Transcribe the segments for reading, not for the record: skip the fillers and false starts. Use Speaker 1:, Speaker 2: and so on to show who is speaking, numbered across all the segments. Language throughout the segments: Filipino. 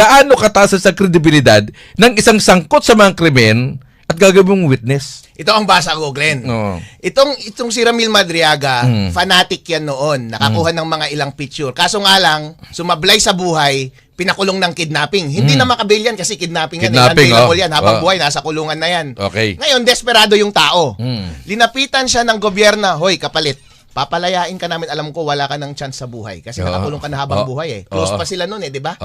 Speaker 1: Gaano kataas sa kredibilidad ng isang sangkot sa mga krimen at gagawin mong witness?
Speaker 2: Ito ang basa ko, Glenn.
Speaker 1: Oo.
Speaker 2: Itong si Ramil Madriaga, fanatic yan noon. Nakakuha ng mga ilang picture. Kaso nga lang, sumablay sa buhay, pinakulong ng kidnapping. Hindi na makabail yan kasi kidnapping yan.
Speaker 1: Kidnapping,
Speaker 2: Unbailable yan. Habang buhay, nasa kulungan na yan.
Speaker 1: Okay.
Speaker 2: Ngayon, desperado yung tao. Linapitan siya ng gobyerno, hoy, kapalit. Papalayain ka namin, alam ko wala ka ng chance sa buhay. Kasi nakakulong ka na habang buhay eh. Close pa sila noon eh, di ba?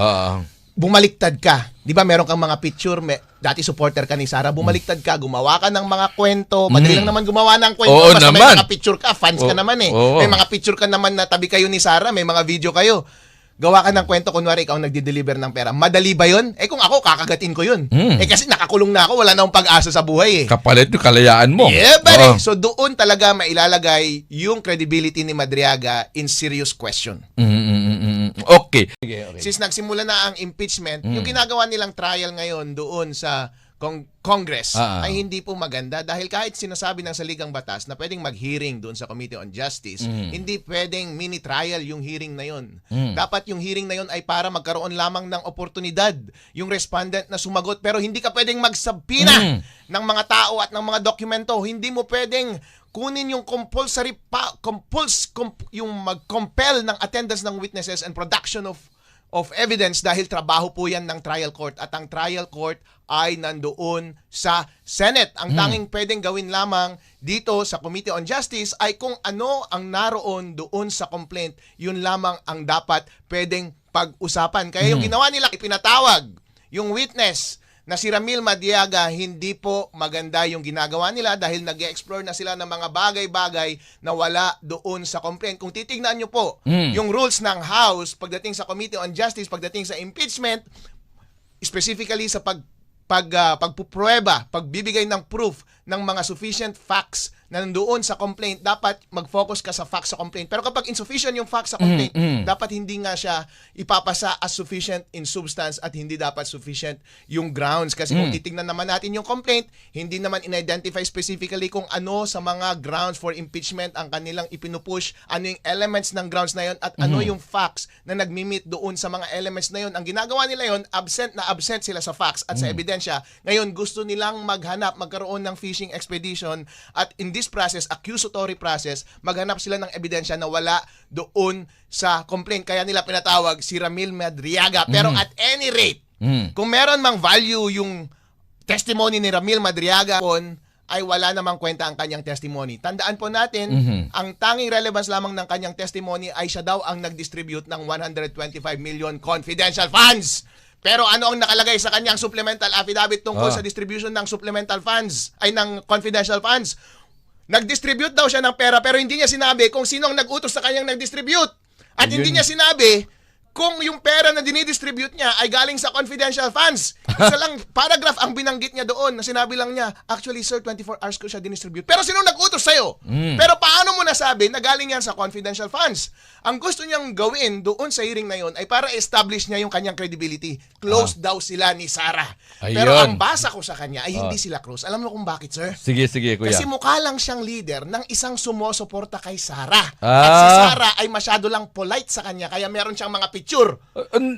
Speaker 2: Bumaliktad ka. Di ba meron kang mga picture, dati supporter ka ni Sara, bumaliktad ka, gumawa ka ng mga kwento. Madali lang naman gumawa ng kwento.
Speaker 1: Oo,
Speaker 2: basta
Speaker 1: naman.
Speaker 2: may mga picture ka, fans ka naman eh.
Speaker 1: Oo.
Speaker 2: May mga picture ka naman na tabi kayo ni Sara, may mga video kayo. Gawa ka ng kwento, kunwari ikaw ang nagdi-deliver ng pera. Madali ba yun? Eh kung ako, kakagatin ko yun. Eh kasi nakakulong na ako, wala na akong pag-asa sa buhay eh.
Speaker 1: Kapalit yung kalayaan mo.
Speaker 2: Yeah, buddy. So doon talaga mailalagay yung credibility ni Madriaga in serious question.
Speaker 1: Okay.
Speaker 2: Since nagsimula na ang impeachment, yung ginagawa nilang trial ngayon doon sa Congress ay hindi po maganda dahil kahit sinasabi ng saligang batas na pwedeng mag-hearing doon sa Committee on Justice, hindi pwedeng mini-trial yung hearing na yun. Dapat yung hearing na yun ay para magkaroon lamang ng oportunidad yung respondent na sumagot pero hindi ka pwedeng magsabina ng mga tao at ng mga dokumento. Hindi mo pwedeng kunin yung compulsory yung mag-compel ng attendance ng witnesses and production of evidence dahil trabaho po yan ng trial court at ang trial court ay nandoon sa Senate. Ang tanging pwedeng gawin lamang dito sa Committee on Justice ay kung ano ang naroon doon sa complaint, yun lamang ang dapat pwedeng pag-usapan. Kaya yung ginawa nila, ipinatawag yung witness na si Ramil Madriaga, hindi po maganda yung ginagawa nila dahil nag-explore na sila ng mga bagay-bagay na wala doon sa complaint. Kung titignan nyo po, yung rules ng House pagdating sa Committee on Justice, pagdating sa impeachment, specifically sa pagpuprueba, pagbibigay ng proof ng mga sufficient facts na nandoon sa complaint, dapat mag-focus ka sa facts sa complaint. Pero kapag insufficient yung facts sa complaint, dapat hindi nga siya ipapasa as sufficient in substance at hindi dapat sufficient yung grounds. Kasi kung titingnan naman natin yung complaint, hindi naman in-identify specifically kung ano sa mga grounds for impeachment ang kanilang ipinupush, ano yung elements ng grounds na yon at ano yung facts na nagmi-meet doon sa mga elements na yon. Ang ginagawa nila yon, absent sila sa facts at sa ebidensya. Ngayon, gusto nilang magkaroon ng fishing expedition at in this process, accusatory process, maghanap sila ng ebidensya na wala doon sa complaint. Kaya nila pinatawag si Ramil Madriaga. Pero at any rate, kung meron mang value yung testimony ni Ramil Madriaga, ay wala namang kwenta ang kanyang testimony. Tandaan po natin, ang tanging relevance lamang ng kanyang testimony ay siya daw ang nag-distribute ng 125 million confidential funds. Pero ano ang nakalagay sa kanyang supplemental affidavit tungkol sa distribution ng supplemental funds, ay ng confidential funds? Nag-distribute daw siya ng pera pero hindi niya sinabi kung sino ang nag-utos sa kanyang nag-distribute. At hindi niya sinabi kung yung pera na dinidistribute niya ay galing sa confidential funds. Isa lang paragraph ang binanggit niya doon na sinabi lang niya, actually sir, 24 hours ko siya dinistribute. Pero sino nag-utos sa'yo? Pero paano mo nasabi na galing yan sa confidential funds? Ang gusto niyang gawin doon sa hearing na yon ay para establish niya yung kanyang credibility. Close daw sila ni Sara. Pero ang basa ko sa kanya ay hindi sila close. Alam mo kung bakit, sir?
Speaker 1: Sige, kuya.
Speaker 2: Kasi mukha lang siyang leader ng isang sumusuporta kay Sara. At si Sara ay masyado lang polite sa kanya kaya meron siyang mga picture.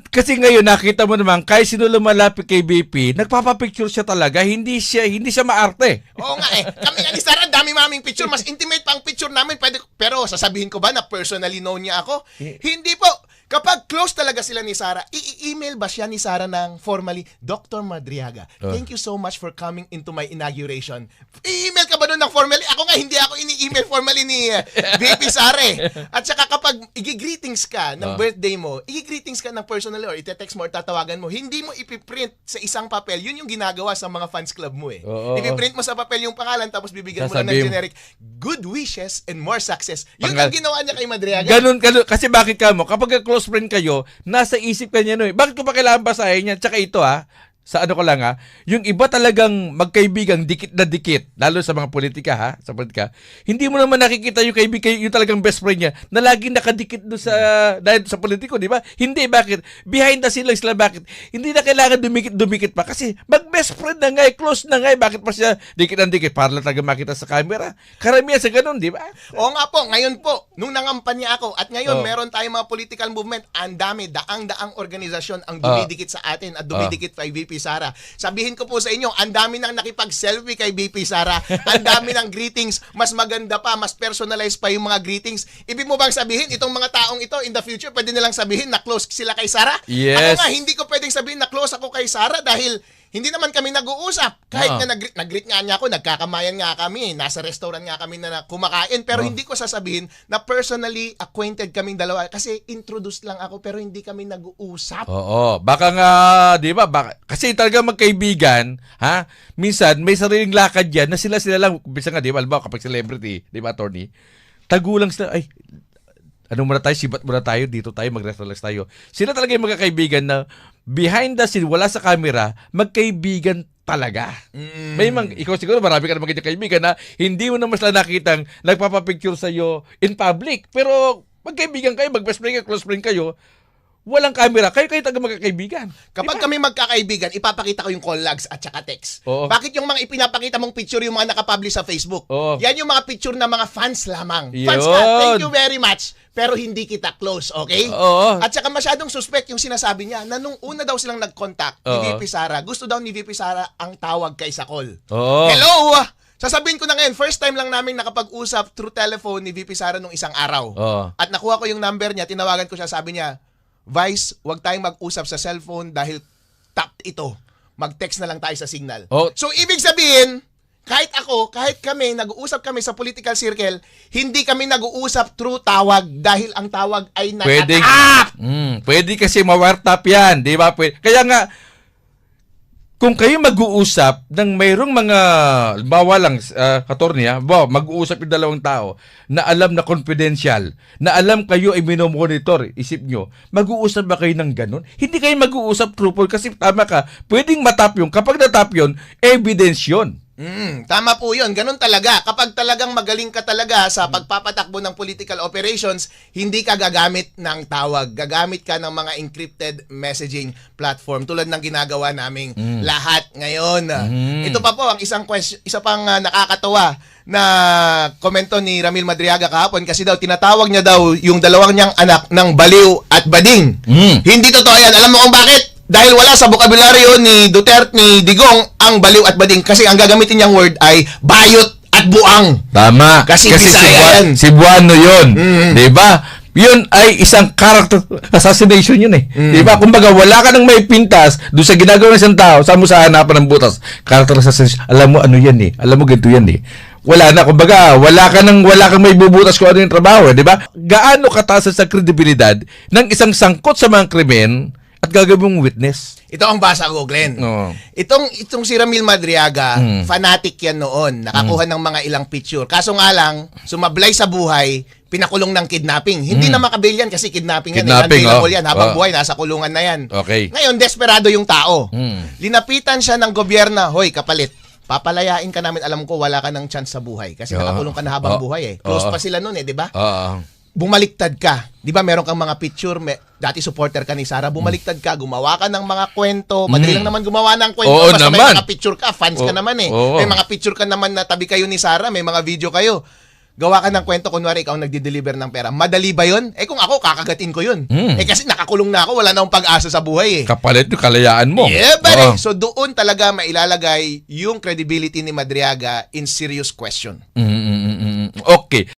Speaker 1: Kasi ngayon nakita mo naman kahit sino lumalapit kay BP, nagpapapicture siya talaga, hindi siya maarte.
Speaker 2: Oo nga eh. Kami nga ni Sara, dami maming picture, mas intimate pa ang picture namin. Pero sasabihin ko ba na personally known niya ako? Hindi po. Kapag close talaga sila ni Sara, i-email ba siya ni Sara ng formally, Dr. Madriaga, thank you so much for coming into my inauguration. I-email ka ba doon ng formally? Ako nga, hindi ako ini-email formally ni BP Sara eh. At saka kapag i-greetings ka ng birthday mo, i-greetings ka ng personally or ite-text mo or tatawagan mo, hindi mo ipiprint sa isang papel. Yun yung ginagawa sa mga fans club mo eh. Ipiprint mo sa papel yung pangalan tapos bibigyan mo lang ng generic, good wishes and more success. Yun ang ginawa niya kay Madriaga.
Speaker 1: Ganun. Kasi bakit ka mo? Kapag close friend kayo, nasa isip ka niya, no, bakit ko pa kailangan basahin yan? Tsaka ito sa ano ko lang yung iba talagang magkaibigang dikit na dikit, lalo sa mga politika sa politika, hindi mo naman nakikita yung kaibigan, yung talagang best friend niya, na laging nakadikit doon dahil sa politiko, di ba? Hindi, bakit? Behind the scene lang sila, bakit? Hindi na kailangan dumikit pa, kasi mag-best friend na nga, close na nga, bakit pa siya dikit na dikit? Para lang talaga makita sa camera. Karamihan sa ganun, di ba?
Speaker 2: Oo nga po, ngayon po, nung nangampanya ako, at ngayon meron tayong mga political movement, ang dami, daang-daang organisasyon ang dumidikit sa atin at dumidikit kay VP Sara. Sabihin ko po sa inyo, ang dami nang nakipag-selfie kay VP Sara. Ang dami ng greetings, mas maganda pa, mas personalized pa yung mga greetings. Ibig mo bang sabihin, itong mga taong ito, in the future, pwede nilang sabihin na close sila kay Sara?
Speaker 1: Yes.
Speaker 2: Ako nga, hindi ko pwedeng sabihin na close ako kay Sara dahil hindi naman kami nag-uusap. Kahit na nag-greet nga niya ako, nagkakamayan nga kami, nasa restaurant nga kami na kumakain, pero hindi ko sasabihin na personally acquainted kaming dalawa kasi introduced lang ako pero hindi kami nag-uusap.
Speaker 1: Oo, baka nga, di ba? Kasi talaga magkaibigan, minsan may sariling lakad yan na sila lang, bisa nga, di ba? Alam kapag celebrity, di ba, attorney? Tagulang sila, ay, ano muna tayo, sibat muna tayo, dito tayo, mag-relax tayo. Sila talaga yung magkakaibigan na behind the scene, wala sa camera, magkaibigan talaga. May ikaw siguro marami ka naman kanyang kaibigan na hindi mo naman sila nakitang nagpapapicture sa'yo in public. Pero magkaibigan kayo, mag-best friend kayo, close friend kayo, walang camera, kayo talaga magkakaibigan.
Speaker 2: Kapag kami magkakaibigan, ipapakita ko yung call logs at saka text.
Speaker 1: Oo.
Speaker 2: Bakit yung mga ipinapakita mong picture yung mga nakapublish sa Facebook?
Speaker 1: Oo.
Speaker 2: Yan yung mga picture ng mga fans lamang.
Speaker 1: Yun.
Speaker 2: Fans ka, thank you very much. Pero hindi kita close, okay?
Speaker 1: Oo.
Speaker 2: At saka masyadong suspect yung sinasabi niya na nung una daw silang nag-contact ni VP Sara, gusto daw ni VP Sara ang tawag kay Sakol.
Speaker 1: Oo.
Speaker 2: Hello! Sasabihin ko na ngayon, first time lang namin nakapag-usap through telephone ni VP Sara nung isang araw.
Speaker 1: Oo.
Speaker 2: At nakuha ko yung number niya, tinawagan ko siya, sabi niya, Vice, huwag tayong mag-usap sa cellphone dahil tapped ito. Mag-text na lang tayo sa signal.
Speaker 1: Oh.
Speaker 2: So, ibig sabihin, kahit ako, kahit kami, nag-uusap kami sa political circle, hindi kami nag-uusap through tawag dahil ang tawag ay nakatap.
Speaker 1: Pwede kasi ma-wirtap yan, di ba? Kaya nga, kung kayo mag-uusap ng mayroong mga, bawa lang, attorney, mag-uusap yung dalawang tao na alam na confidential, na alam kayo ay minomonitor, isip nyo, mag-uusap ba kayo ng ganun? Hindi kayo mag-uusap truthful kasi tama ka, pwedeng matap yun. Kapag natap yun, evidence yun.
Speaker 2: Tama po yun. Ganun talaga. Kapag talagang magaling ka talaga sa pagpapatakbo ng political operations, hindi ka gagamit ng tawag. Gagamit ka ng mga encrypted messaging platform tulad ng ginagawa naming lahat ngayon. Ito pa po ang isang question, isa pang nakakatawa na komento ni Ramil Madriaga kahapon kasi daw tinatawag niya daw yung dalawang niyang anak ng baliw at bading. Hindi totoo yan. Alam mo kung bakit? Dahil wala sa bokabularyo ni Duterte, ni Digong, ang baliw at bading. Kasi ang gagamitin niyang word ay bayot at buang.
Speaker 1: Tama.
Speaker 2: Kasi Bisaya yan.
Speaker 1: Cebuano yun. Diba? Yun ay isang character assassination yun eh. Diba? Kumbaga, wala ka nang may pintas doon sa ginagawa ng isang tao, saan mo sa hanapan ng butas. Character assassination. Alam mo ano yan eh. Alam mo ganito yan eh. Wala na, kumbaga, wala kang may bubutas kung ano yung trabaho, di ba? Gaano kataas sa kredibilidad ng isang sangkot sa mga krimen at gagawin mong witness?
Speaker 2: Ito ang basa ko, Glenn. Itong si Ramil Madriaga, fanatic yan noon. Nakakuha ng mga ilang picture. Kaso nga lang, sumablay sa buhay, pinakulong ng kidnapping. Hindi na makabail yan kasi kidnapping yan. Unbailable yan. Habang buhay, nasa kulungan na yan.
Speaker 1: Okay.
Speaker 2: Ngayon, desperado yung tao. Linapitan siya ng gobyerno, hoy, kapalit. Papalayain ka namin, alam ko wala ka ng chance sa buhay kasi nakakulong ka na habang buhay eh. Close pa sila noon eh, di ba? Bumaliktad ka. Di ba meron kang mga picture, dati supporter ka ni Sara, bumaliktad ka, gumawa ka ng mga kwento, madali lang naman gumawa ng kwento, basta may mga picture ka, fans ka naman eh. May mga picture ka naman na tabi kayo ni Sara, may mga video kayo. Gawa ka ng kwento, kunwari ikaw ang nagdi-deliver ng pera. Madali ba yun? Eh kung ako, kakagatin ko yun. Eh kasi nakakulong na ako, wala na akong pag-asa sa buhay eh.
Speaker 1: Kapalit yung kalayaan mo.
Speaker 2: Yeah, buddy. So doon talaga mailalagay yung credibility ni Madriaga in serious question.
Speaker 1: Okay.